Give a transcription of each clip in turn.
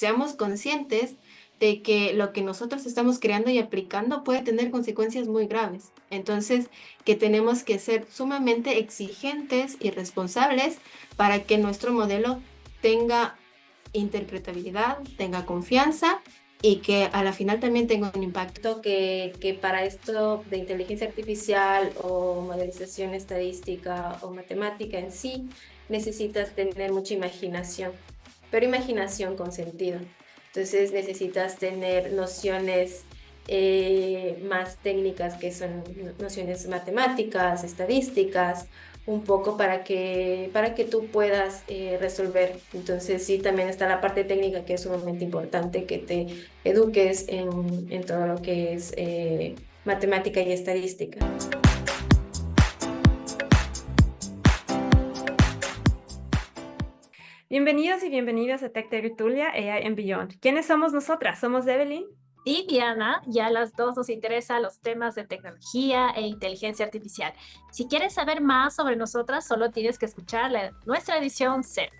seamos conscientes de que lo que nosotros estamos creando y aplicando puede tener consecuencias muy graves. Entonces, que tenemos que ser sumamente exigentes y responsables para que nuestro modelo tenga interpretabilidad, tenga confianza y que a la final también tenga un impacto. Que para esto de inteligencia artificial o modelización estadística o matemática en sí, necesitas tener mucha imaginación, pero imaginación con sentido. Entonces necesitas tener nociones más técnicas que son nociones matemáticas, estadísticas, un poco para que tú puedas resolver. Entonces sí, también está la parte técnica que es sumamente importante, que te eduques en todo lo que es matemática y estadística. Bienvenidos y bienvenidas a Tech Tertulia AI and Beyond. ¿Quiénes somos nosotras? Somos Evelyn. Y Diana, ya las dos nos interesan los temas de tecnología e inteligencia artificial. Si quieres saber más sobre nosotras, solo tienes que escuchar nuestra edición cero.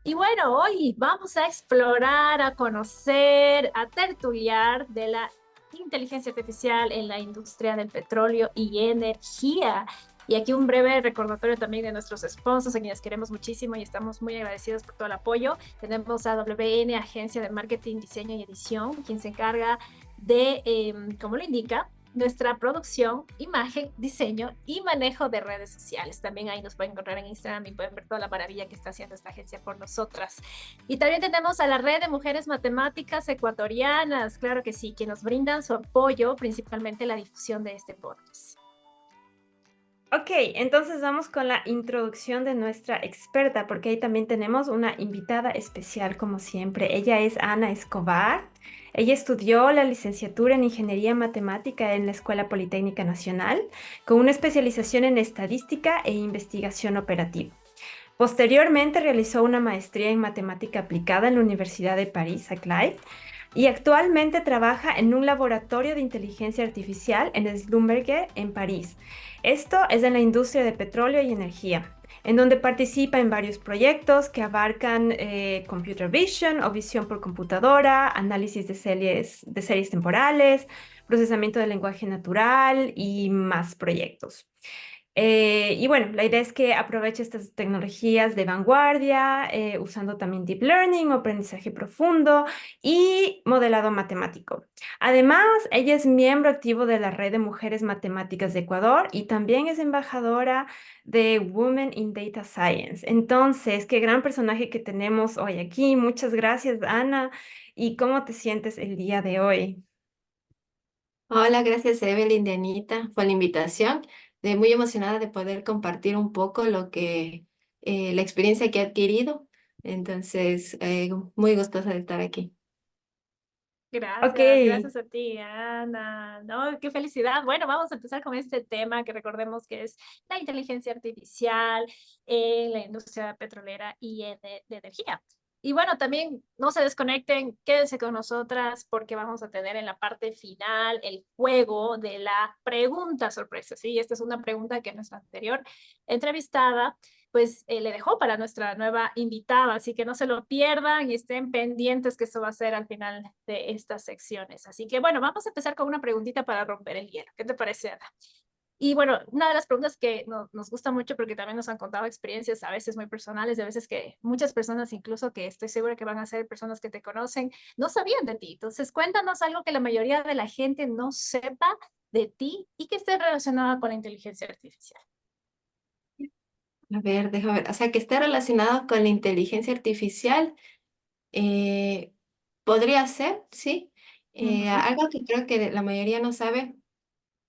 Y bueno, hoy vamos a explorar, a conocer, a tertuliar de la inteligencia artificial en la industria del petróleo y energía. Y aquí un breve recordatorio también de nuestros sponsors, a quienes queremos muchísimo y estamos muy agradecidos por todo el apoyo. Tenemos a WN, Agencia de Marketing, Diseño y Edición, quien se encarga de, como lo indica, nuestra producción, imagen, diseño y manejo de redes sociales. También ahí nos pueden encontrar en Instagram y pueden ver toda la maravilla que está haciendo esta agencia por nosotras. Y también tenemos a la Red de Mujeres Matemáticas Ecuatorianas, claro que sí, que nos brindan su apoyo, principalmente la difusión de este podcast. Ok, entonces vamos con la introducción de nuestra experta, porque ahí también tenemos una invitada especial, como siempre. Ella es Ana Escobar. Ella estudió la licenciatura en Ingeniería Matemática en la Escuela Politécnica Nacional, con una especialización en Estadística e Investigación Operativa. Posteriormente realizó una maestría en Matemática Aplicada en la Universidad de París-Saclay y actualmente trabaja en un laboratorio de inteligencia artificial en Schlumberger, en París. Esto es en la industria de petróleo y energía, en donde participa en varios proyectos que abarcan computer vision o visión por computadora, análisis de series temporales, procesamiento del lenguaje natural y más proyectos. Y bueno, la idea es que aproveche estas tecnologías de vanguardia, usando también deep learning o aprendizaje profundo y modelado matemático. Además, ella es miembro activo de la Red de Mujeres Matemáticas de Ecuador y también es embajadora de Women in Data Science. Entonces, qué gran personaje que tenemos hoy aquí. Muchas gracias, Ana. ¿Y cómo te sientes el día de hoy? Hola, gracias Evelyn, de Anita, por la invitación. Muy emocionada de poder compartir un poco la experiencia que he adquirido. Entonces, muy gustosa de estar aquí. Ok. Gracias a ti, Ana. No, qué felicidad. Bueno, vamos a empezar con este tema que recordemos que es la inteligencia artificial en la industria petrolera y de energía. Y bueno, también no se desconecten, quédense con nosotras porque vamos a tener en la parte final el juego de la pregunta sorpresa. Sí, esta es una pregunta que nuestra anterior entrevistada pues le dejó para nuestra nueva invitada, así que no se lo pierdan y estén pendientes que eso va a ser al final de estas secciones. Así que bueno, vamos a empezar con una preguntita para romper el hielo. ¿Qué te parece, Ana? Y bueno, una de las preguntas que nos gusta mucho porque también nos han contado experiencias a veces muy personales, de veces que muchas personas, incluso que estoy segura que van a ser personas que te conocen, no sabían de ti. Entonces, cuéntanos algo que la mayoría de la gente no sepa de ti y que esté relacionada con la inteligencia artificial. A ver, déjame ver. O sea, que esté relacionado con la inteligencia artificial, eh, podría ser, sí. Ujú. Algo que creo que la mayoría no sabe.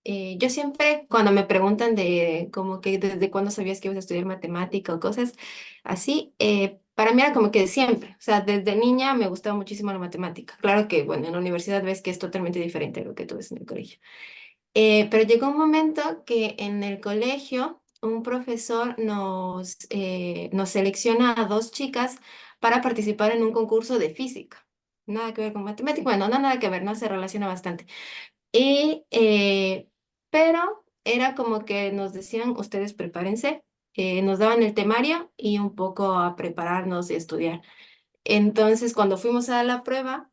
Yo siempre, cuando me preguntan de como que desde cuándo sabías que ibas a estudiar matemática o cosas así, para mí era como que siempre, o sea, desde niña me gustaba muchísimo la matemática. Claro que, bueno, en la universidad ves que es totalmente diferente a lo que tú ves en el colegio. Pero llegó un momento que en el colegio un profesor nos selecciona a dos chicas para participar en un concurso de física. Nada que ver con matemática, bueno, no nada que ver, no se relaciona bastante. Y, pero era como que nos decían, ustedes prepárense, nos daban el temario y un poco a prepararnos y estudiar. Entonces, cuando fuimos a la prueba,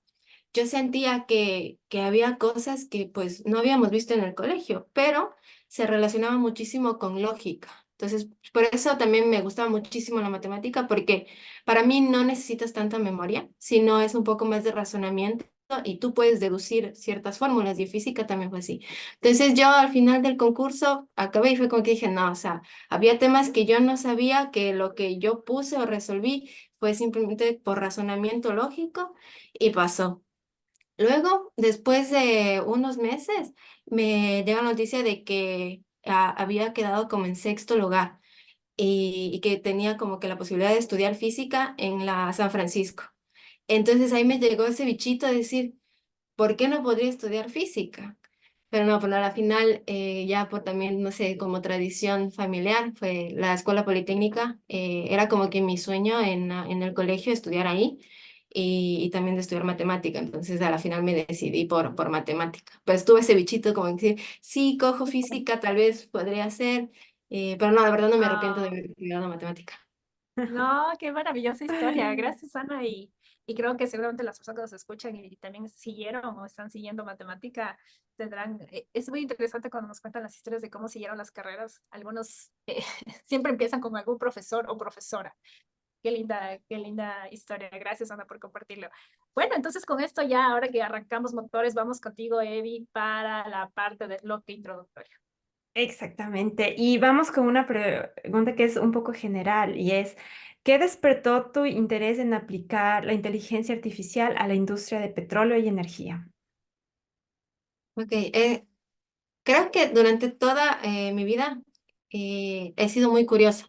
yo sentía que había cosas que pues no habíamos visto en el colegio, pero se relacionaban muchísimo con lógica. Entonces, por eso también me gustaba muchísimo la matemática, porque para mí no necesitas tanta memoria, sino es un poco más de razonamiento y tú puedes deducir ciertas fórmulas y en física también fue así. Entonces, yo al final del concurso acabé y fue como que dije, no, o sea, había temas que yo no sabía que lo que yo puse o resolví fue simplemente por razonamiento lógico y pasó. Luego, después de unos meses, me llega la noticia de que había quedado como en sexto lugar y que tenía como que la posibilidad de estudiar física en la San Francisco. Entonces ahí me llegó ese bichito de decir, ¿por qué no podría estudiar física? Pero no, pues a la final, ya por también, no sé, como tradición familiar, fue la escuela politécnica, era como que mi sueño en el colegio estudiar ahí y también de estudiar matemática, entonces a la final me decidí por matemática. Pues tuve ese bichito como decir, sí, cojo física, tal vez podría ser, pero no, la verdad no me arrepiento de Ah, haber estudiado matemática. no, qué maravillosa historia. Gracias, Ana. Y creo que seguramente las personas que nos escuchan y también siguieron o están siguiendo matemática tendrán. Es muy interesante cuando nos cuentan las historias de cómo siguieron las carreras. Algunos siempre empiezan con algún profesor o profesora. Qué linda historia. Gracias, Ana, por compartirlo. Bueno, entonces con esto ya, ahora que arrancamos motores, vamos contigo, Evi, para la parte del bloque introductorio. Exactamente. Y vamos con una pregunta que es un poco general y es, ¿qué despertó tu interés en aplicar la inteligencia artificial a la industria de petróleo y energía? Ok, creo que durante toda mi vida he sido muy curiosa.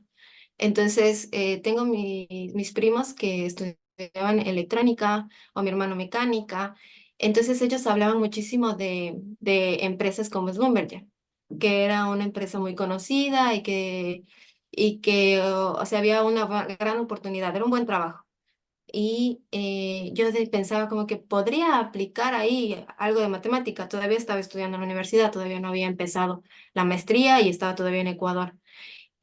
Entonces, tengo mis primos que estudiaban electrónica o mi hermano mecánica. Entonces, ellos hablaban muchísimo de empresas como Schlumberger, que era una empresa muy conocida y que o sea, había una gran oportunidad, era un buen trabajo. Y yo pensaba como que podría aplicar ahí algo de matemática. Todavía estaba estudiando en la universidad, todavía no había empezado la maestría y estaba todavía en Ecuador.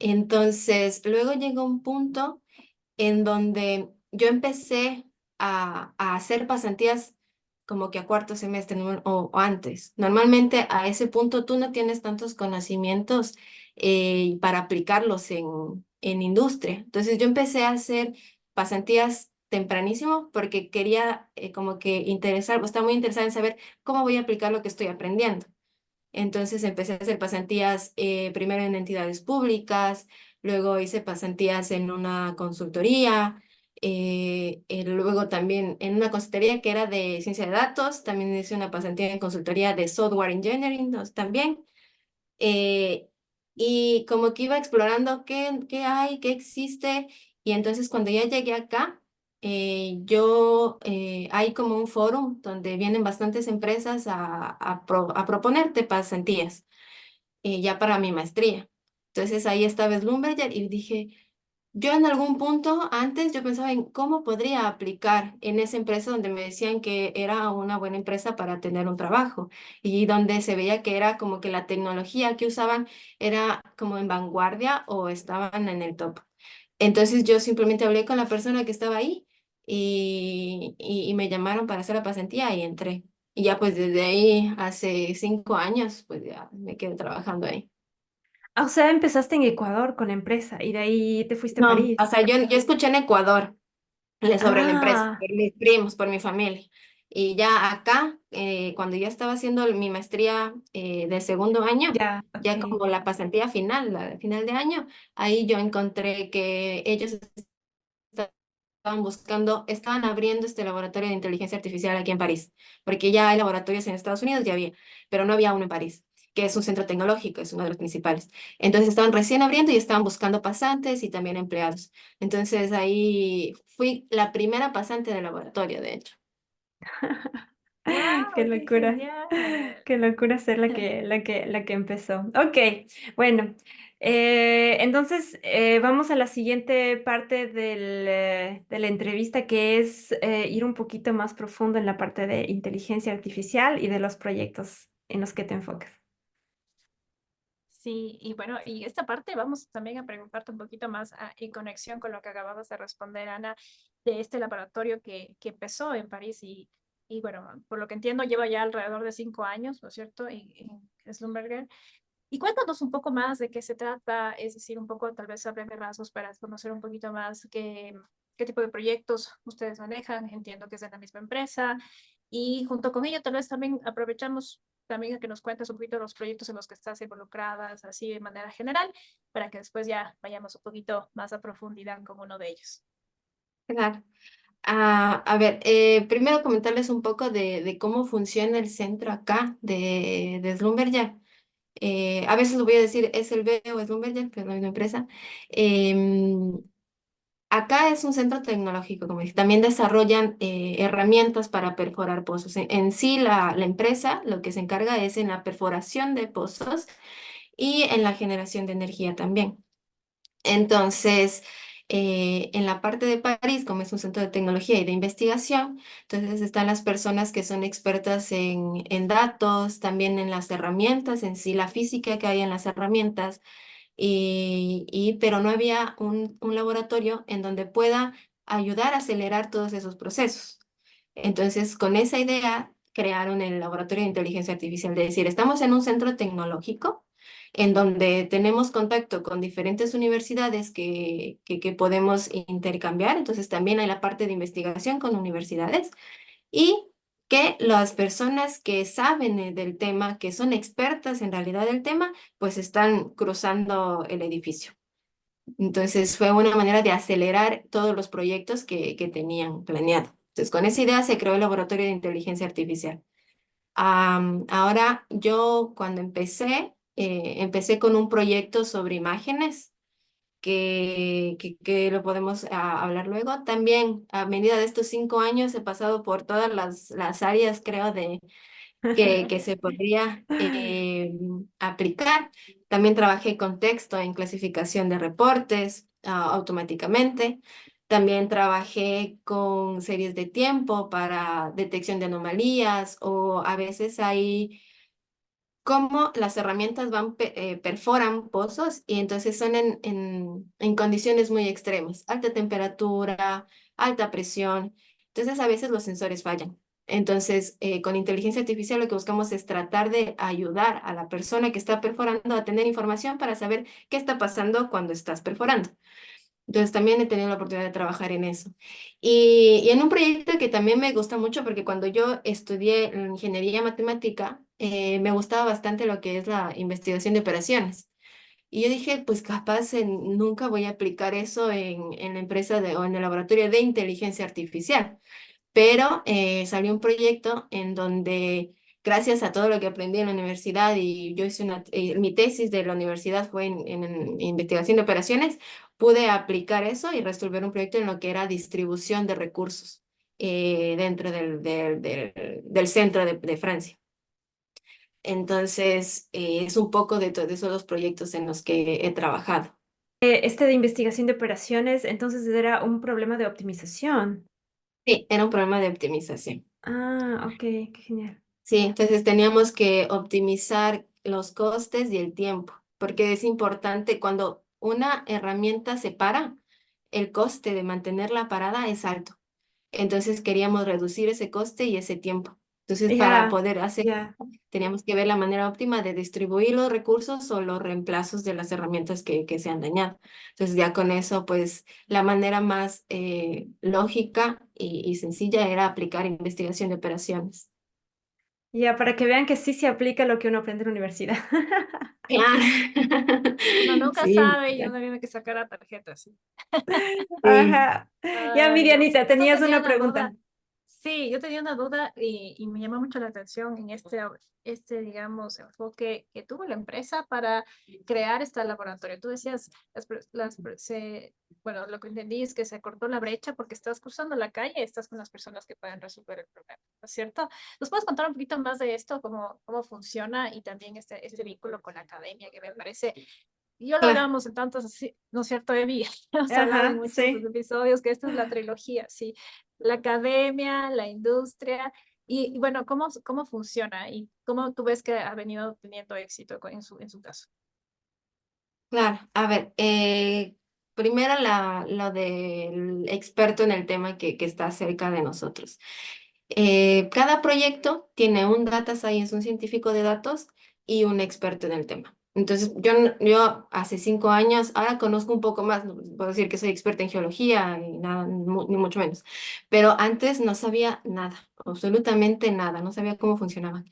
Entonces, luego llegó un punto en donde yo empecé a hacer pasantías como que a cuarto semestre o antes. Normalmente a ese punto tú no tienes tantos conocimientos para aplicarlos en industria. Entonces yo empecé a hacer pasantías tempranísimo porque quería como que estaba muy interesada en saber cómo voy a aplicar lo que estoy aprendiendo. Entonces empecé a hacer pasantías primero en entidades públicas, luego hice pasantías en una consultoría, luego también en una consultoría que era de ciencia de datos, también hice una pasantía en consultoría de software engineering también. eh, y como que iba explorando qué hay, qué existe, y entonces cuando ya llegué acá, hay como un foro donde vienen bastantes empresas a proponerte pasantías, ya para mi maestría. Entonces ahí estaba Schlumberger y dije, yo en algún punto antes yo pensaba en cómo podría aplicar en esa empresa donde me decían que era una buena empresa para tener un trabajo y donde se veía que era como que la tecnología que usaban era como en vanguardia o estaban en el top. Entonces yo simplemente hablé con la persona que estaba ahí y me llamaron para hacer la pasantía y entré. Y ya pues desde ahí, hace 5 años, pues ya me quedé trabajando ahí. Ah, o sea, empezaste en Ecuador con la empresa y de ahí te fuiste a No, o París. sea, yo escuché en Ecuador sobre la empresa, Ah, por mis primos, por mi familia. Y ya acá, cuando ya estaba haciendo mi maestría de segundo año, ya, ya ok. como la pasantía final, la final de año, ahí yo encontré que ellos estaban abriendo este laboratorio de inteligencia artificial aquí en París, porque ya hay laboratorios en Estados Unidos, ya había, pero no había uno en París, que es un centro tecnológico, es uno de los principales. Entonces estaban recién abriendo y estaban buscando pasantes y también empleados. Entonces ahí fui la primera pasante del laboratorio, de hecho. Qué ¡Wow! ¡Qué locura. genial! Qué locura ser la que empezó. Ok, bueno. Entonces vamos a la siguiente parte de la entrevista, que es ir un poquito más profundo en la parte de inteligencia artificial y de los proyectos en los que te enfocas. Sí, y bueno, y esta parte vamos también a preguntarte un poquito más en conexión con lo que acababas de responder, Ana, de este laboratorio que empezó en París y bueno, por lo que entiendo lleva ya alrededor de 5 años, ¿no es cierto? En Schlumberger. Y cuéntanos un poco más de qué se trata, es decir, un poco tal vez a breves rasgos para conocer un poquito más qué tipo de proyectos ustedes manejan. Entiendo que es de la misma empresa. Y junto con ello tal vez también aprovechamos también a que nos cuentes un poquito los proyectos en los que estás involucradas, así de manera general, para que después ya vayamos un poquito más a profundidad con uno de ellos. Claro. A ver, primero comentarles un poco de cómo funciona el centro acá de Schlumberger. A veces lo voy a decir es el B o es Schlumberger, pero no es una empresa. Em, Acá es un centro tecnológico, como dije. También desarrollan herramientas para perforar pozos. En sí, la empresa lo que se encarga es en la perforación de pozos y en la generación de energía también. Entonces, en la parte de París, como es un centro de tecnología y de investigación, entonces están las personas que son expertas en datos, también en las herramientas, en sí la física que hay en las herramientas, pero no había un laboratorio en donde pueda ayudar a acelerar todos esos procesos. Entonces, con esa idea, crearon el Laboratorio de Inteligencia Artificial, de decir, estamos en un centro tecnológico en donde tenemos contacto con diferentes universidades que podemos intercambiar. Entonces, también hay la parte de investigación con universidades y que las personas que saben del tema, que son expertas en realidad del tema, pues están cruzando el edificio. Entonces fue una manera de acelerar todos los proyectos que tenían planeado. Entonces con esa idea se creó el Laboratorio de Inteligencia Artificial. Ahora yo cuando empecé con un proyecto sobre imágenes que lo podemos hablar luego. También a medida de estos 5 años he pasado por todas las áreas, creo, que se podría aplicar. También trabajé con texto en clasificación de reportes automáticamente. También trabajé con series de tiempo para detección de anomalías o a veces hay cómo las herramientas perforan pozos y entonces son en condiciones muy extremas, alta temperatura, alta presión. Entonces a veces los sensores fallan. Entonces, con inteligencia artificial lo que buscamos es tratar de ayudar a la persona que está perforando a tener información para saber qué está pasando cuando estás perforando. Entonces también he tenido la oportunidad de trabajar en eso. Y en un proyecto que también me gusta mucho, porque cuando yo estudié ingeniería matemática, me gustaba bastante lo que es la investigación de operaciones. Y yo dije, pues capaz nunca voy a aplicar eso en la empresa o en el laboratorio de inteligencia artificial. Pero salió un proyecto en donde, gracias a todo lo que aprendí en la universidad, y yo hice mi tesis de la universidad fue en investigación de operaciones, pude aplicar eso y resolver un proyecto en lo que era distribución de recursos dentro del centro de Francia. Entonces, es un poco de esos los proyectos en los que he trabajado. Este de investigación de operaciones, entonces era un problema de optimización. Sí, era un problema de optimización. Ah, ok, qué genial. Sí, entonces teníamos que optimizar los costes y el tiempo, porque es importante cuando una herramienta se para, el coste de mantenerla parada es alto. Entonces queríamos reducir ese coste y ese tiempo. Entonces, para Ya, poder hacer, ya. teníamos que ver la manera óptima de distribuir los recursos o los reemplazos de las herramientas que se han dañado. Entonces, ya con eso, pues la manera más lógica y sencilla era aplicar investigación de operaciones. Ya, para que vean que sí se aplica lo que uno aprende en la universidad. Claro. Uno nunca Sí, sabe y uno tiene que sacar la tarjeta, sí. sí. Ajá. Ya, Ay, no. Mirianita, Justo tenías tenía una una duda. pregunta. Sí, yo tenía una duda y me llama mucho la atención en digamos, enfoque que tuvo la empresa para crear este laboratorio. Tú decías, bueno, lo que entendí es que se cortó la brecha porque estás cruzando la calle, estás con las personas que pueden resolver el problema, ¿no es cierto? ¿Nos puedes contar un poquito más de esto, cómo funciona y también este vínculo con la academia que me parece yo lo Claro. hablamos en tantos, ¿no es cierto, Evi? Hemos hablado en Ajá, muchos sí. episodios que esta es la trilogía, sí. La academia, la industria y bueno, ¿cómo funciona y cómo tú ves que ha venido teniendo éxito en su caso? Claro, a ver, primero lo del experto en el tema que está cerca de nosotros. Cada proyecto tiene un data science, un científico de datos y un experto en el tema. Entonces, yo hace 5 años, ahora conozco un poco más, no puedo decir que soy experta en geología ni nada, ni mucho menos, pero antes no sabía nada, absolutamente nada, no sabía cómo funcionaba.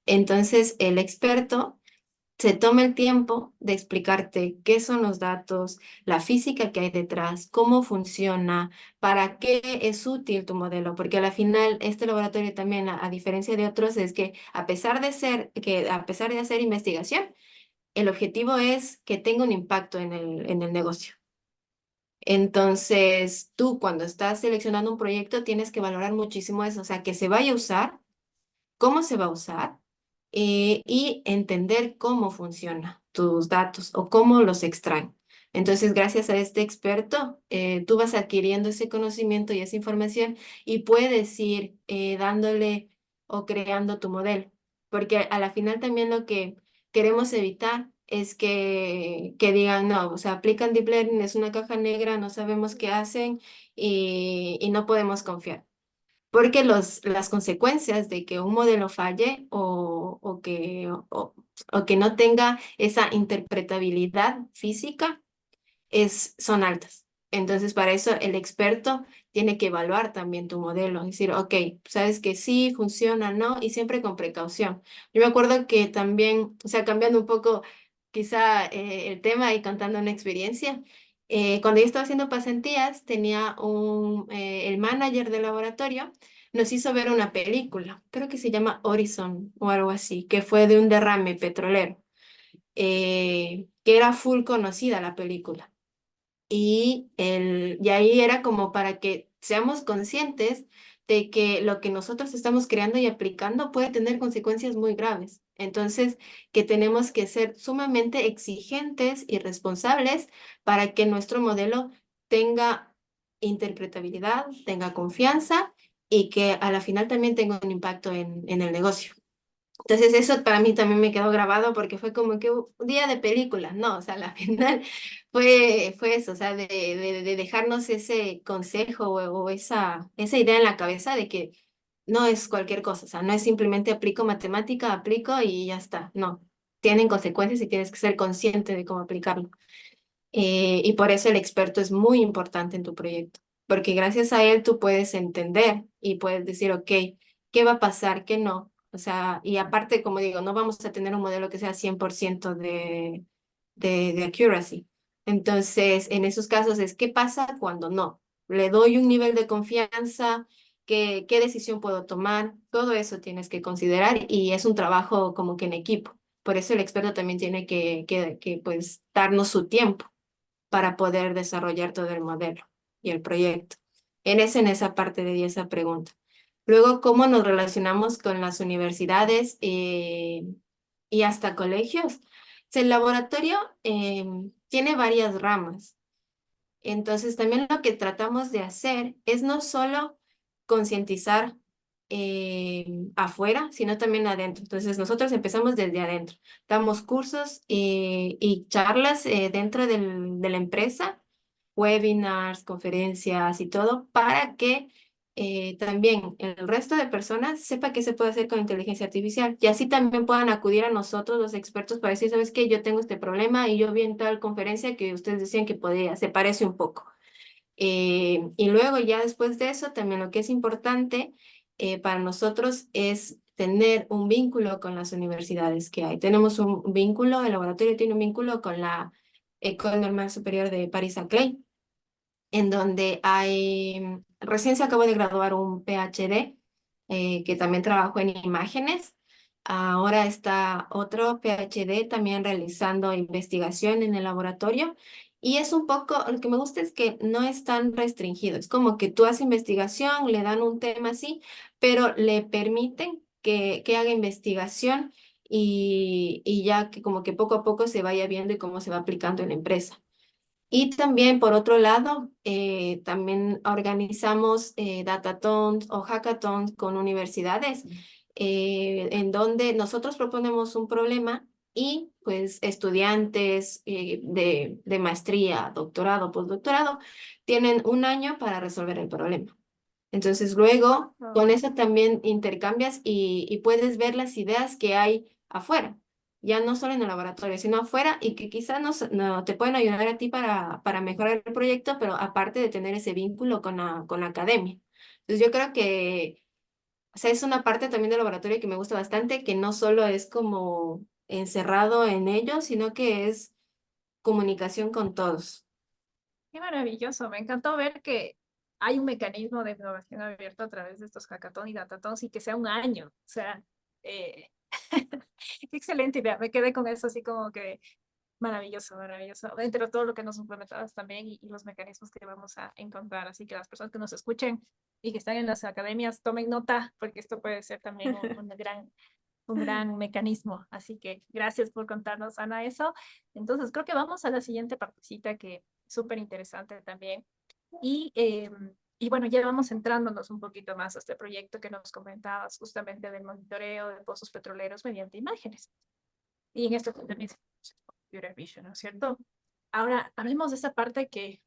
Entonces, el experto se toma el tiempo de explicarte qué son los datos, la física que hay detrás, cómo funciona, para qué es útil tu modelo, porque a la final este laboratorio también, a diferencia de otros, es que a pesar de hacer investigación, el objetivo es que tenga un impacto en el negocio. Entonces, tú cuando estás seleccionando un proyecto tienes que valorar muchísimo eso, o sea, que se vaya a usar, cómo se va a usar, y entender cómo funcionan tus datos o cómo los extraen. Entonces, gracias a este experto, tú vas adquiriendo ese conocimiento y esa información y puedes ir dándole o creando tu modelo. Porque a la final también lo que queremos evitar es que digan, no, o sea, aplican Deep Learning, es una caja negra, no sabemos qué hacen y no podemos confiar. Porque las consecuencias de que un modelo falle o que no tenga esa interpretabilidad física son altas. Entonces, para eso el experto tiene que evaluar también tu modelo, es decir, ok, sabes que sí, funciona, ¿no? Y siempre con precaución. Yo me acuerdo que también, o sea, cambiando un poco quizá el tema y contando una experiencia, cuando yo estaba haciendo pasantías, el manager del laboratorio nos hizo ver una película, creo que se llama Horizon o algo así, que fue de un derrame petrolero, que era full conocida la película. Y ahí era como para que seamos conscientes de que lo que nosotros estamos creando y aplicando puede tener consecuencias muy graves. Entonces, que tenemos que ser sumamente exigentes y responsables para que nuestro modelo tenga interpretabilidad, tenga confianza y que a la final también tenga un impacto en el negocio. Entonces eso para mí también me quedó grabado porque fue como que un día de película, ¿no? O sea, la final fue eso, o sea, de dejarnos ese consejo o esa idea en la cabeza de que no es cualquier cosa, o sea, no es simplemente aplico matemática, aplico y ya está, no, tienen consecuencias y tienes que ser consciente de cómo aplicarlo. Y por eso el experto es muy importante en tu proyecto, porque gracias a él tú puedes entender y puedes decir, ok, ¿qué va a pasar? ¿Qué no? O sea, y aparte, como digo, no vamos a tener un modelo que sea 100% de accuracy. Entonces, en esos casos es, ¿qué pasa cuando no? ¿Le doy un nivel de confianza? ¿Qué decisión puedo tomar? Todo eso tienes que considerar y es un trabajo como que en equipo. Por eso el experto también tiene que pues, darnos su tiempo para poder desarrollar todo el modelo y el proyecto. En esa parte de esa pregunta. Luego, ¿cómo nos relacionamos con las universidades y hasta colegios? El laboratorio tiene varias ramas. Entonces, también lo que tratamos de hacer es no solo concientizar afuera, sino también adentro. Entonces, nosotros empezamos desde adentro. Damos cursos y charlas dentro de la empresa, webinars, conferencias y todo, para que también el resto de personas sepa qué se puede hacer con inteligencia artificial y así también puedan acudir a nosotros, los expertos, para decir, ¿sabes qué? Yo tengo este problema y yo vi en tal conferencia que ustedes decían que podía, se parece un poco. Y luego ya después de eso, también lo que es importante para nosotros es tener un vínculo con las universidades que hay. Tenemos un vínculo, el laboratorio tiene un vínculo con la École Normale Supérieure de Paris-Saclay, en donde recién se acabó de graduar un PhD que también trabajó en imágenes. Ahora está otro PhD también realizando investigación en el laboratorio. Y es un poco, lo que me gusta es que no es tan restringido. Es como que tú haces investigación, le dan un tema así, pero le permiten que haga investigación y ya que como que poco a poco se vaya viendo y cómo se va aplicando en la empresa. Y también, por otro lado, también organizamos datathons o hackathons con universidades, en donde nosotros proponemos un problema y pues estudiantes de maestría, doctorado, postdoctorado, tienen un año para resolver el problema. Entonces luego Oh, con eso también intercambias y puedes ver las ideas que hay afuera, ya no solo en el laboratorio, sino afuera y que quizás no te pueden ayudar a ti para mejorar el proyecto, pero aparte de tener ese vínculo con la academia. Entonces yo creo que, o sea, es una parte también del laboratorio que me gusta bastante, que no solo es como encerrado en ello, sino que es comunicación con todos. qué maravilloso. Me encantó ver que hay un mecanismo de innovación abierto a través de estos hackathon y datatons y que sea un año. O sea, eh, qué excelente idea. Me quedé con eso así como que maravilloso, maravilloso. Entre todo lo que nos implementabas también y los mecanismos que vamos a encontrar. Así que las personas que nos escuchen y que están en las academias, tomen nota, porque esto puede ser también un gran mecanismo. Así que gracias por contarnos, Ana, eso. Entonces, creo que vamos a la siguiente partecita que es súper interesante también. Y, eh, y bueno, ya vamos centrándonos un poquito más a este proyecto que nos comentabas justamente del monitoreo de pozos petroleros mediante imágenes. Y en esto también se computer vision, ¿no es cierto? Ahora, hablemos de esa parte que,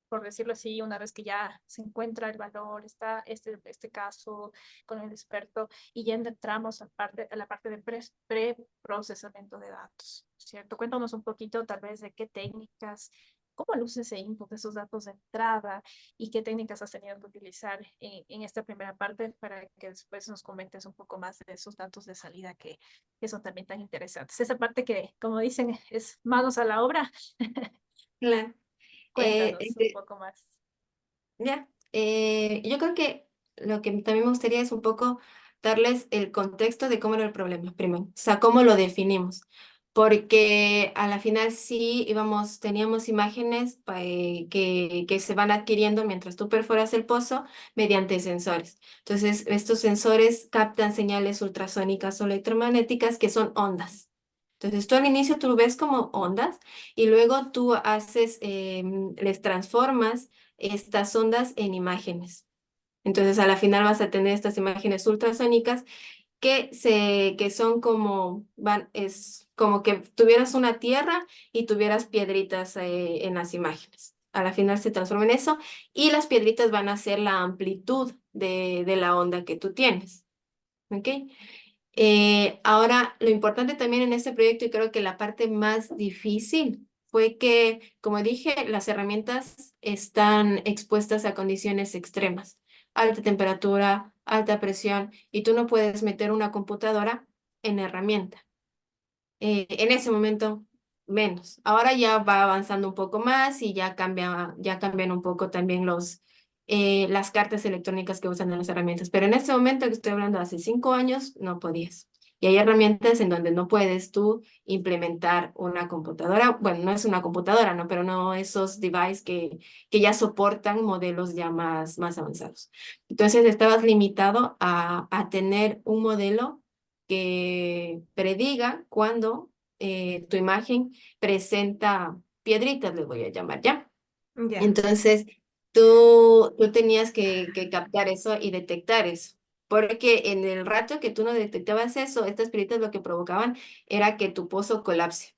por decirlo así, una vez que ya se encuentra el valor, está este caso con el experto y ya entramos a la parte de preprocesamiento de datos, ¿cierto? Cuéntanos un poquito tal vez de qué técnicas, cómo luce ese input de esos datos de entrada y qué técnicas has tenido que utilizar en esta primera parte para que después nos comentes un poco más de esos datos de salida que son también tan interesantes. Esa parte que, como dicen, es manos a la obra. Claro. Cuéntanos un poco más. Ya, yo creo que lo que también me gustaría es un poco darles el contexto de cómo era el problema primero, o sea, cómo lo definimos, porque a la final sí teníamos imágenes que se van adquiriendo mientras tú perforas el pozo mediante sensores. Entonces, estos sensores captan señales ultrasónicas o electromagnéticas que son ondas. Entonces, tú al inicio tú ves como ondas y luego tú les transformas estas ondas en imágenes. Entonces, a la final vas a tener estas imágenes ultrasónicas que son es como que tuvieras una tierra y tuvieras piedritas en las imágenes. A la final se transforma en eso y las piedritas van a ser la amplitud de la onda que tú tienes. ¿Ok? Ahora, lo importante también en este proyecto y creo que la parte más difícil fue que, como dije, las herramientas están expuestas a condiciones extremas, alta temperatura, alta presión, y tú no puedes meter una computadora en la herramienta. En ese momento, menos. Ahora ya va avanzando un poco más y ya cambian un poco también las cartas electrónicas que usan en las herramientas. Pero en ese momento que estoy hablando, hace 5 años, no podías. Y hay herramientas en donde no puedes tú implementar una computadora. Bueno, no es una computadora, ¿no? Pero no esos devices que ya soportan modelos ya más avanzados. Entonces, estabas limitado a tener un modelo que prediga cuando tu imagen presenta piedritas, les voy a llamar ya. Ya, Entonces, tú tenías que captar eso y detectar eso. Porque en el rato que tú no detectabas eso, estas piedritas lo que provocaban era que tu pozo colapse.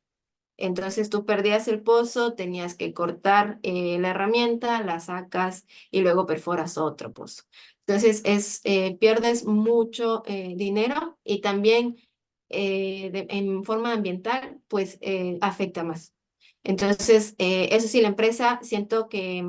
Entonces tú perdías el pozo, tenías que cortar la herramienta, la sacas y luego perforas otro pozo. Entonces pierdes mucho dinero y también en forma ambiental, pues afecta más. Entonces, eso sí, la empresa siento que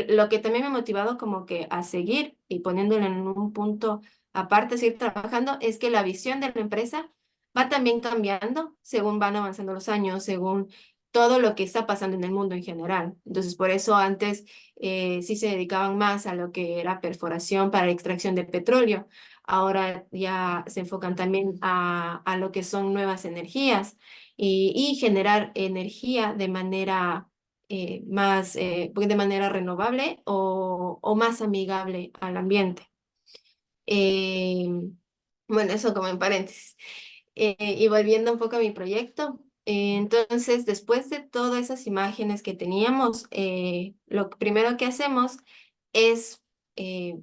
lo que también me ha motivado como que a seguir y poniéndolo en un punto aparte, seguir trabajando, es que la visión de la empresa va también cambiando según van avanzando los años, según todo lo que está pasando en el mundo en general. Entonces, por eso antes sí se dedicaban más a lo que era perforación para extracción de petróleo. Ahora ya se enfocan también a lo que son nuevas energías y generar energía de manera de manera renovable o más amigable al ambiente. Eh, bueno, eso como en paréntesis. Y volviendo un poco a mi proyecto, entonces después de todas esas imágenes que teníamos, lo primero que hacemos es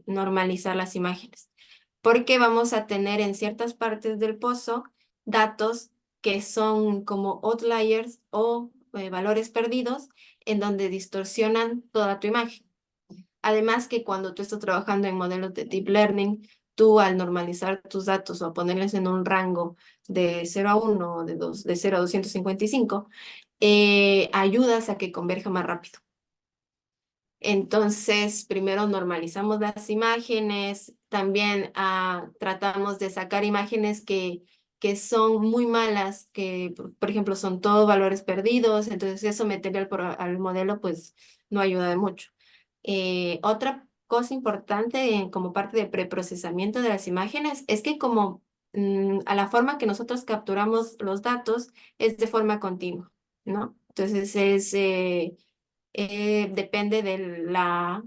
normalizar las imágenes, porque vamos a tener en ciertas partes del pozo datos que son como outliers o valores perdidos en donde distorsionan toda tu imagen. Además que cuando tú estás trabajando en modelos de deep learning, tú al normalizar tus datos o ponerles en un rango de 0 a 1 o de 0 a 255, ayudas a que converja más rápido. Entonces, primero normalizamos las imágenes, también tratamos de sacar imágenes que son muy malas, que por ejemplo son todos valores perdidos, entonces eso meterle al modelo pues no ayuda de mucho. Otra cosa importante como parte de preprocesamiento de las imágenes es que como a la forma que nosotros capturamos los datos es de forma continua, ¿no? Entonces depende de la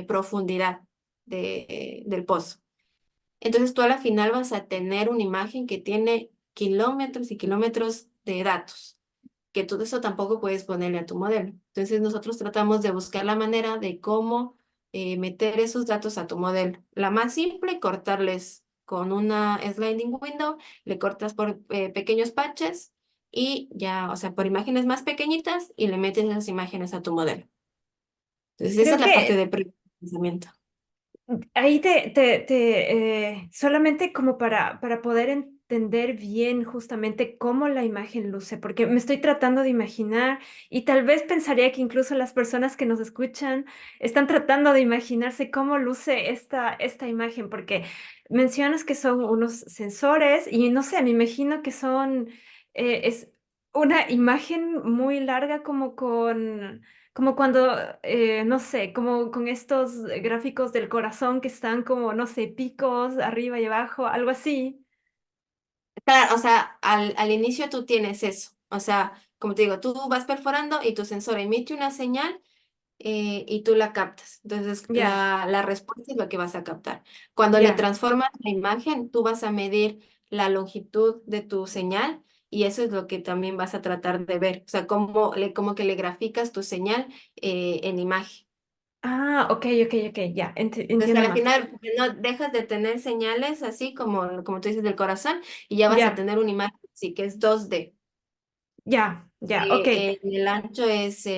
profundidad del pozo. Entonces tú a la final vas a tener una imagen que tiene kilómetros y kilómetros de datos, que todo eso tampoco puedes ponerle a tu modelo. Entonces nosotros tratamos de buscar la manera de cómo meter esos datos a tu modelo. La más simple, cortarles con una sliding window, le cortas por pequeños patches y ya, o sea, por imágenes más pequeñitas y le metes esas imágenes a tu modelo. Entonces, esa Creo es la parte que de procesamiento. ahí solamente como para poder entender bien justamente cómo la imagen luce, porque me estoy tratando de imaginar y tal vez pensaría que incluso las personas que nos escuchan están tratando de imaginarse cómo luce esta imagen, porque mencionas que son unos sensores y no sé, me imagino que es una imagen muy larga como cuando, no sé, como con estos gráficos del corazón que están como, no sé, picos arriba y abajo, algo así. Claro, o sea, al inicio tú tienes eso. O sea, como te digo, tú vas perforando y tu sensor emite una señal y tú la captas. Entonces, Ya. la respuesta es lo que vas a captar. Cuando le Ya. transformas la imagen, tú vas a medir la longitud de tu señal y eso es lo que también vas a tratar de ver. O sea, cómo que le graficas tu señal en imagen. Ah, ok, ok, ok, ya, Entonces, entiendo al más. final, no dejas de tener señales así como tú dices del corazón y ya vas a Ya, tener una imagen así que es 2D. ya, ya, ok, El ancho es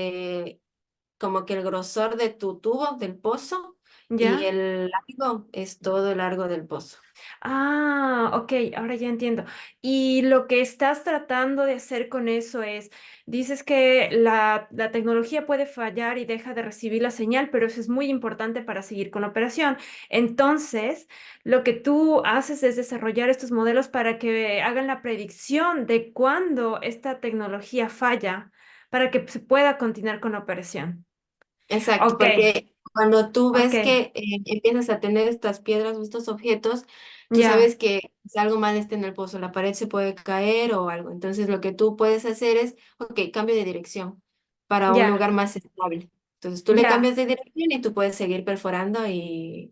como que el grosor de tu tubo del pozo y ya. el largo es todo el largo del pozo. Ah, ok, ahora ya entiendo. Y lo que estás tratando de hacer con eso es, dices que la tecnología puede fallar y deja de recibir la señal, pero eso es muy importante para seguir con la operación. Entonces, lo que tú haces es desarrollar estos modelos para que hagan la predicción de cuándo esta tecnología falla, para que se pueda continuar con la operación. Exacto, Ok, porque cuando tú ok, ves que empiezas a tener estas piedras o estos objetos, tú ya, sabes que si algo mal está en el pozo, la pared se puede caer o algo. Entonces lo que tú puedes hacer es, ok, cambio de dirección para un ya, lugar más estable. Entonces tú le ya. cambias de dirección y tú puedes seguir perforando e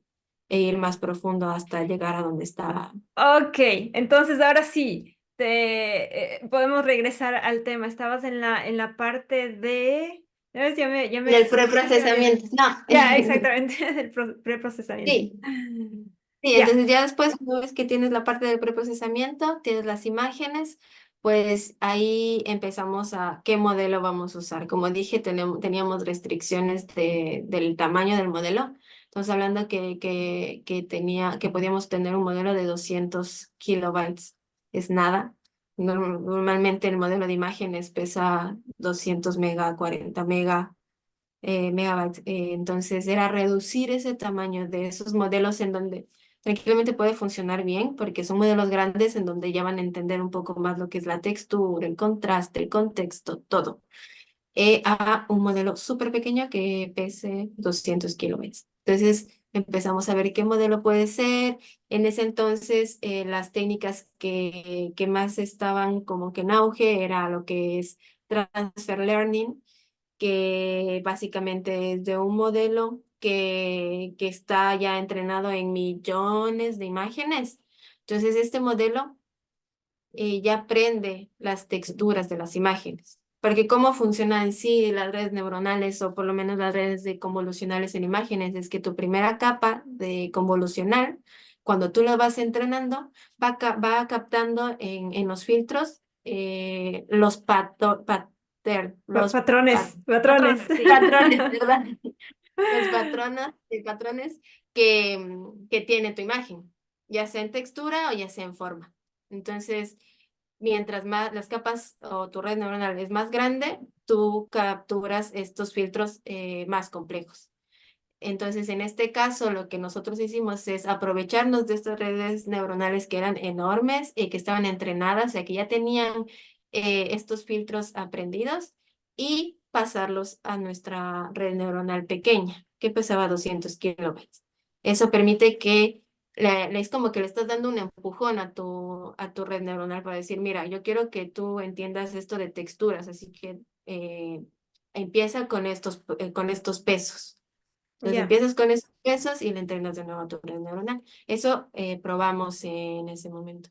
ir más profundo hasta llegar a donde está. Ok, entonces ahora sí, podemos regresar al tema. Estabas en la parte de... ¿Ves? Del sí se me olvidó. preprocesamiento. No. Ya, exactamente, del preprocesamiento. Sí. Sí, Ya, entonces ya después, una vez que tienes la parte del preprocesamiento, tienes las imágenes, pues ahí empezamos a qué modelo vamos a usar. Como dije, teníamos restricciones del tamaño del modelo. Estamos hablando que podíamos tener un modelo de 200 kilobytes. Es nada. Normalmente el modelo de imágenes pesa 200 mega, 40 megabytes. Entonces era reducir ese tamaño de esos modelos en donde tranquilamente puede funcionar bien, porque son modelos grandes en donde ya van a entender un poco más lo que es la textura, el contraste, el contexto, todo. A un modelo súper pequeño que pese 200 kilobytes. Entonces empezamos a ver qué modelo puede ser. En ese entonces las técnicas que más estaban como que en auge era lo que es transfer learning, que básicamente es de un modelo que está ya entrenado en millones de imágenes. Entonces, este modelo ya aprende las texturas de las imágenes. Porque cómo funcionan en sí las redes neuronales o por lo menos las redes de convolucionales en imágenes es que tu primera capa de convolucional, cuando tú la vas entrenando, va captando en los filtros los Patrones, patrones. Patrones, sí. patrones, ¿verdad? Los patrones que tiene tu imagen, ya sea en textura o ya sea en forma. Entonces, mientras más las capas o tu red neuronal es más grande, tú capturas estos filtros más complejos. Entonces, en este caso, lo que nosotros hicimos es aprovecharnos de estas redes neuronales que eran enormes y que estaban entrenadas, o sea, que ya tenían estos filtros aprendidos y pasarlos a nuestra red neuronal pequeña, que pesaba 200 kilobytes. Eso permite que es como que le estás dando un empujón a tu red neuronal para decir, mira, yo quiero que tú entiendas esto de texturas, así que empieza con estos pesos. Entonces Ya. empiezas con esos pesos y le entrenas de nuevo a tu red neuronal. Eso probamos en ese momento.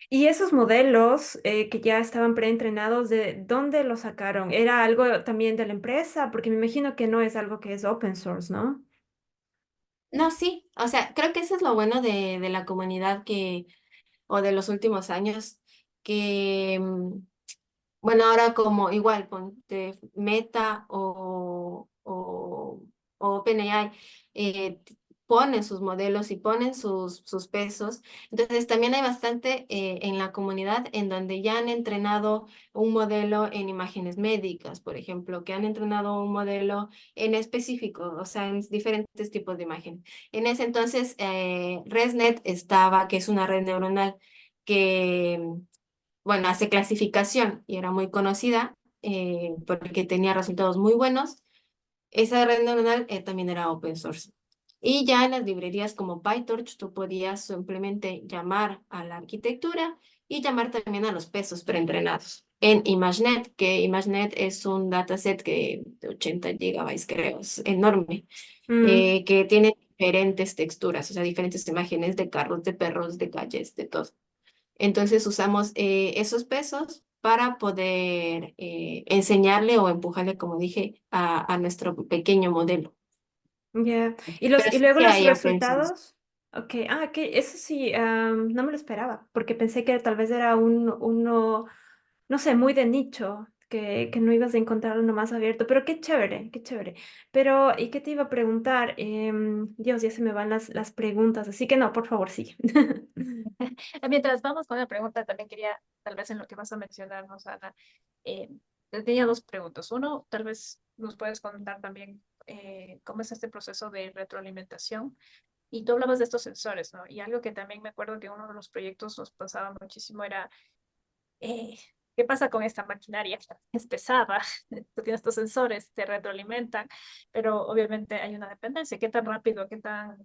Y esos modelos que ya estaban preentrenados, ¿de dónde los sacaron? ¿Era algo también de la empresa? Porque me imagino que no es algo que es open source, ¿no? No, sí, o sea, creo que eso es lo bueno de la comunidad o de los últimos años, que bueno, ahora como igual, ponte Meta o OpenAI, ponen sus modelos y ponen sus pesos. Entonces, también hay bastante en la comunidad en donde ya han entrenado un modelo en imágenes médicas, por ejemplo, que han entrenado un modelo en específico, o sea, en diferentes tipos de imágenes. En ese entonces, ResNet estaba, que es una red neuronal que bueno, hace clasificación y era muy conocida porque tenía resultados muy buenos. Esa red neuronal también era open source. Y ya en las librerías como PyTorch tú podías simplemente llamar a la arquitectura y llamar también a los pesos preentrenados. En ImageNet, que ImageNet es un dataset de 80 gigabytes, creo, es enorme, Mm, que tiene diferentes texturas, o sea, diferentes imágenes de carros, de perros, de calles, de todo. Entonces usamos esos pesos para poder enseñarle o empujarle, como dije, a nuestro pequeño modelo. ya. Pero Y sí luego que los hay open source. resultados. Ok, que eso sí, no me lo esperaba, porque pensé que tal vez era uno, no sé, muy de nicho, que no ibas a encontrar uno más abierto, pero qué chévere, qué chévere. Pero, ¿y qué te iba a preguntar? Dios, ya se me van las preguntas, así que no, por favor, sigue. Mientras vamos con la pregunta, también quería, tal vez en lo que vas a mencionarnos, Ana, eh, tenía dos preguntas. Uno, tal vez nos puedes contar también cómo es este proceso de retroalimentación. Y tú hablabas de estos sensores, ¿no? Y algo que también me acuerdo que uno de los proyectos nos pasaba muchísimo era eh, ¿qué pasa con esta maquinaria? Es pesada, tú tienes estos sensores, te retroalimentan, pero obviamente hay una dependencia. ¿Qué tan rápido, qué tan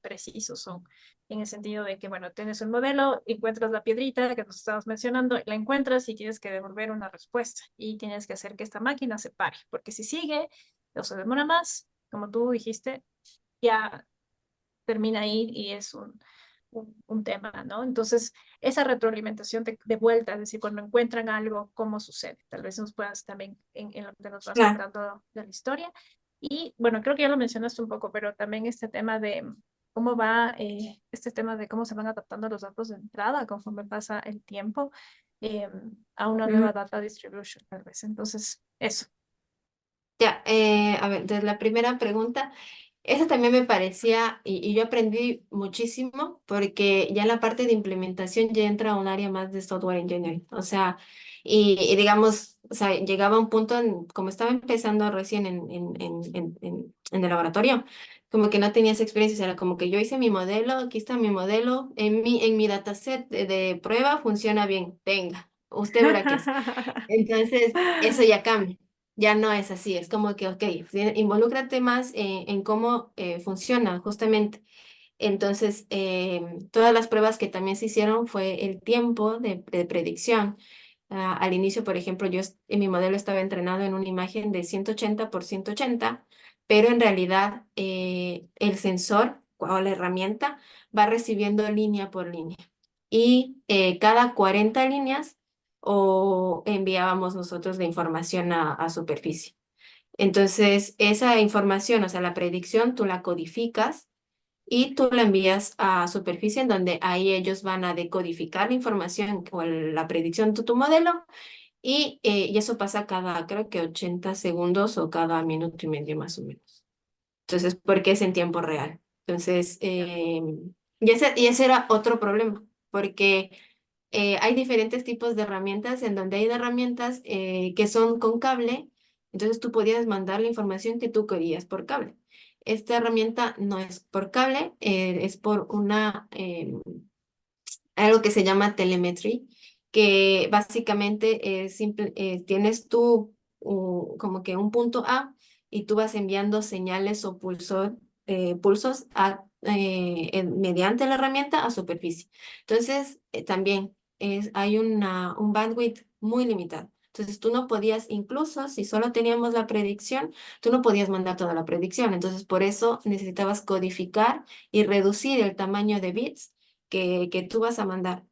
precisos son? En el sentido de que, bueno, tienes un modelo, encuentras la piedrita que nos estabas mencionando, la encuentras y tienes que devolver una respuesta y tienes que hacer que esta máquina se pare, porque si sigue o se demora más, como tú dijiste, ya termina ahí y es un tema, ¿no? Entonces, esa retroalimentación de vuelta, es decir, cuando encuentran algo, ¿cómo sucede? Tal vez nos puedas también, en lo que nos vas Claro. contando de la historia. Y bueno, creo que ya lo mencionaste un poco, pero también este tema de cómo va, este tema de cómo se van adaptando los datos de entrada conforme pasa el tiempo eh, a una Mm, nueva data distribution, tal vez. Entonces, eso. Ya, a ver, desde la primera pregunta, eso también me parecía, y yo aprendí muchísimo, porque ya en la parte de implementación ya entra un área más de software engineering. O sea, y digamos, o sea, llegaba a un punto, como estaba empezando recién en el laboratorio, como que no tenía esa experiencia, o sea, era como que yo hice mi modelo, aquí está mi modelo, en mi dataset de prueba funciona bien, venga, usted verá qué hace. Entonces, eso ya cambia. Ya no es así, es como que, ok, involúcrate más en cómo funciona justamente. Entonces, todas las pruebas que también se hicieron fue el tiempo de predicción. Al inicio, por ejemplo, en mi modelo estaba entrenado en una imagen de 180 por 180, pero en realidad el sensor o la herramienta va recibiendo línea por línea. Y cada 40 líneas o enviábamos nosotros la información a superficie. Entonces, esa información, o sea, la predicción, tú la codificas y tú la envías a superficie en donde ahí ellos van a decodificar la información o la predicción de tu modelo y eso pasa cada, creo que 80 segundos o cada minuto y medio más o menos. Entonces, porque es en tiempo real. Entonces, y ese era otro problema, porque hay diferentes tipos de herramientas en donde hay herramientas que son con cable, entonces tú podías mandar la información que tú querías por cable. Esta herramienta no es por cable, es por algo que se llama telemetry, que básicamente es simple, tienes tú como que un punto A y tú vas enviando señales o pulsos mediante la herramienta a superficie. Entonces, también hay un bandwidth muy limitado. Entonces, tú no podías, incluso si solo teníamos la predicción, tú no podías mandar toda la predicción. Entonces, por eso necesitabas codificar y reducir el tamaño de bits que tú vas a mandar.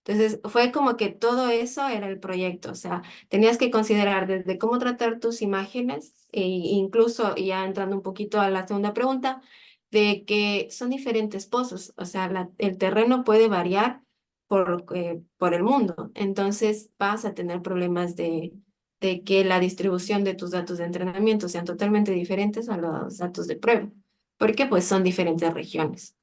Entonces, fue como que todo eso era el proyecto, o sea, tenías que considerar desde cómo tratar tus imágenes, e incluso ya entrando un poquito a la segunda pregunta, de que son diferentes pozos, o sea, el terreno puede variar por el mundo, entonces vas a tener problemas de que la distribución de tus datos de entrenamiento sean totalmente diferentes a los datos de prueba, porque pues son diferentes regiones.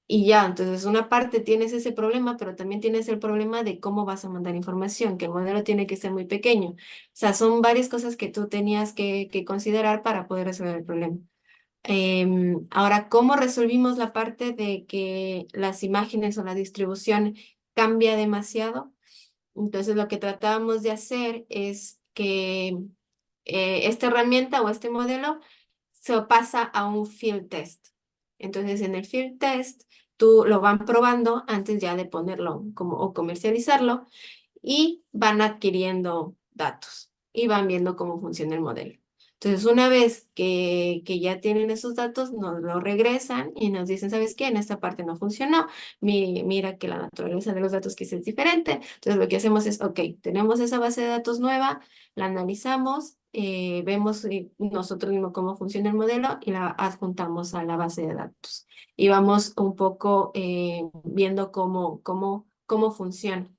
Y ya, entonces una parte tienes ese problema, pero también tienes el problema de cómo vas a mandar información, que el modelo tiene que ser muy pequeño. O sea, son varias cosas que tú tenías que considerar para poder resolver el problema. Ahora, ¿cómo resolvimos la parte de que las imágenes o la distribución cambia demasiado? Entonces, lo que tratábamos de hacer es que esta herramienta o este modelo se pasa a un field test. Entonces, en el field test, tú lo van probando antes ya de ponerlo como, o comercializarlo y van adquiriendo datos y van viendo cómo funciona el modelo. Entonces, una vez que ya tienen esos datos, nos lo regresan y nos dicen, ¿sabes qué? En esta parte no funcionó. Mira que la naturaleza de los datos que es diferente. Entonces, lo que hacemos es, ok, tenemos esa base de datos nueva, la analizamos, vemos nosotros mismos cómo funciona el modelo y la adjuntamos a la base de datos. Y vamos un poco viendo cómo funciona.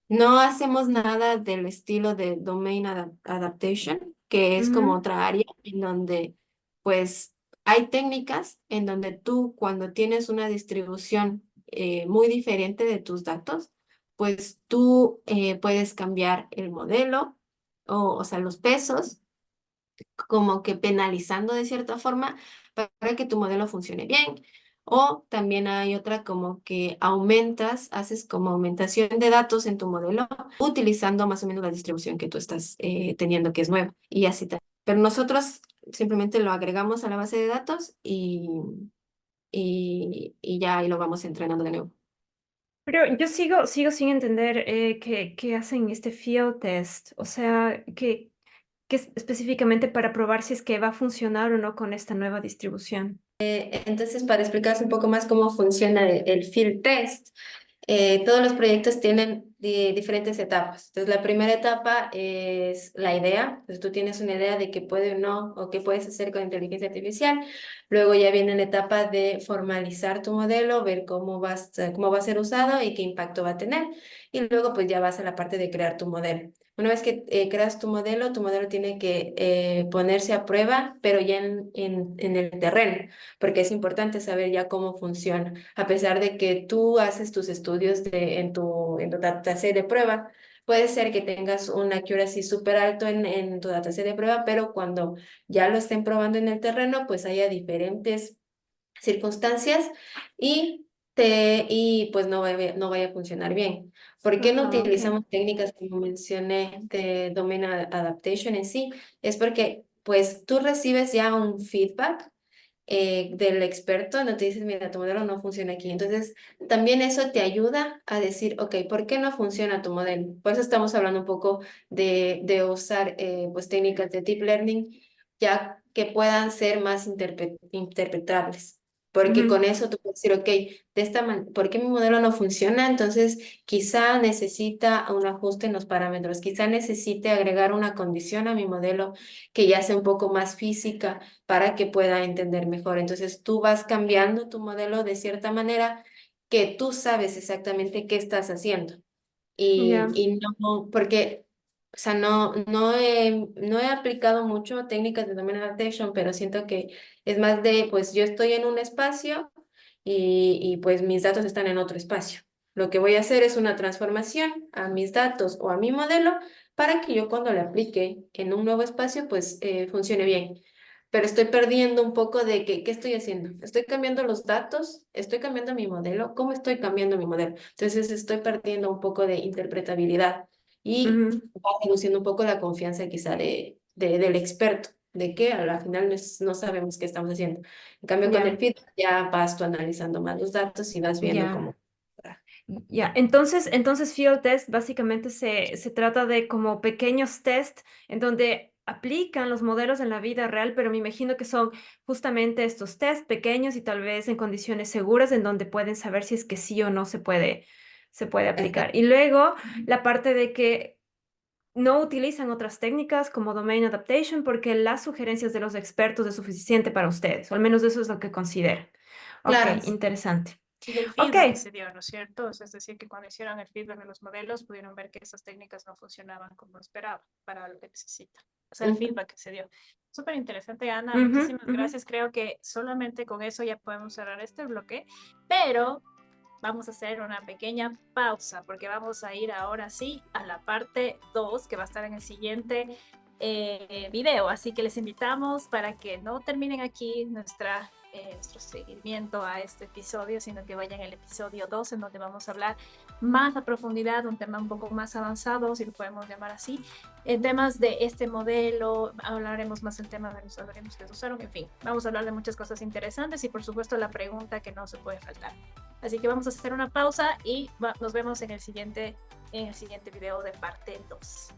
No hacemos nada del estilo de domain adaptation, que es como Ujú. otra área en donde, pues, hay técnicas en donde tú, cuando tienes una distribución muy diferente de tus datos, pues tú puedes cambiar el modelo, o sea, los pesos, como que penalizando de cierta forma para que tu modelo funcione bien. O también hay otra como que haces como aumentación de datos en tu modelo utilizando más o menos la distribución que tú estás teniendo, que es nueva. Y así tal. Pero nosotros simplemente lo agregamos a la base de datos y ya ahí lo vamos entrenando de nuevo. Pero yo sigo sin entender qué hacen este field test, o sea, que es específicamente para probar si es que va a funcionar o no con esta nueva distribución. Entonces, para explicaros un poco más cómo funciona el field test, todos los proyectos tienen diferentes etapas. Entonces, la primera etapa es la idea. Entonces, tú tienes una idea de qué puede o no, o qué puedes hacer con inteligencia artificial. Luego ya viene la etapa de formalizar tu modelo, ver cómo va a ser usado y qué impacto va a tener. Y luego, pues ya vas a la parte de crear tu modelo. Una vez que creas tu modelo tiene que ponerse a prueba, pero ya en el terreno, porque es importante saber ya cómo funciona. A pesar de que tú haces tus estudios en tu dataset de prueba, puede ser que tengas un accuracy súper alto en tu dataset de prueba, pero cuando ya lo estén probando en el terreno, pues haya diferentes circunstancias y pues no vaya a funcionar bien. ¿Por qué no Ah, ok. utilizamos técnicas como mencioné de domain adaptation en sí? Es porque pues tú recibes ya un feedback del experto, no te dices, mira, tu modelo no funciona aquí. Entonces, también eso te ayuda a decir, ok, ¿por qué no funciona tu modelo? Por eso estamos hablando un poco de usar pues técnicas de deep learning, ya que puedan ser más interpretables. Porque Ujú. con eso tú puedes decir, ok, ¿por qué mi modelo no funciona? Entonces, quizá necesita un ajuste en los parámetros, quizá necesite agregar una condición a mi modelo que ya sea un poco más física para que pueda entender mejor. Entonces, tú vas cambiando tu modelo de cierta manera que tú sabes exactamente qué estás haciendo. Ya, Y no, porque, o sea, no he aplicado mucho técnicas de domain adaptation, pero siento que es más de, pues yo estoy en un espacio y pues mis datos están en otro espacio. Lo que voy a hacer es una transformación a mis datos o a mi modelo para que yo cuando le aplique en un nuevo espacio, pues funcione bien. Pero estoy perdiendo un poco de que, ¿qué estoy haciendo? Estoy cambiando los datos, estoy cambiando mi modelo, ¿cómo estoy cambiando mi modelo? Entonces estoy perdiendo un poco de interpretabilidad y ujú, va reduciendo un poco la confianza quizá del experto, de que a la final no sabemos qué estamos haciendo. En cambio, con el ya, feedback ya vas tú analizando más los datos y vas viendo ya. cómo. Ya, entonces field test básicamente se trata de como pequeños test en donde aplican los modelos en la vida real, pero me imagino que son justamente estos test pequeños y tal vez en condiciones seguras en donde pueden saber si es que sí o no se puede aplicar. Y Exacto. luego la parte de que no utilizan otras técnicas como domain adaptation porque las sugerencias de los expertos es suficiente para ustedes, o al menos eso es lo que consideran. Ok, Claro. interesante. Y el Ok. feedback que se dio, ¿no es cierto? O sea, es decir, que cuando hicieron el feedback de los modelos, pudieron ver que esas técnicas no funcionaban como esperaban para lo que necesitan. O sea, el Ujú. feedback que se dio. Súper interesante, Ana. Ujú, Muchísimas ujú. gracias. Creo que solamente con eso ya podemos cerrar este bloque, pero vamos a hacer una pequeña pausa porque vamos a ir ahora sí a la parte 2 que va a estar en el siguiente video. Así que les invitamos para que no terminen aquí nuestro seguimiento a este episodio, sino que vayan al episodio 2 en donde vamos a hablar más a profundidad, un tema un poco más avanzado, si lo podemos llamar así, en temas de este modelo, hablaremos más del tema de los algoritmos que se usaron, en fin, vamos a hablar de muchas cosas interesantes y por supuesto la pregunta que no se puede faltar. Así que vamos a hacer una pausa y nos vemos en el siguiente video de parte 2.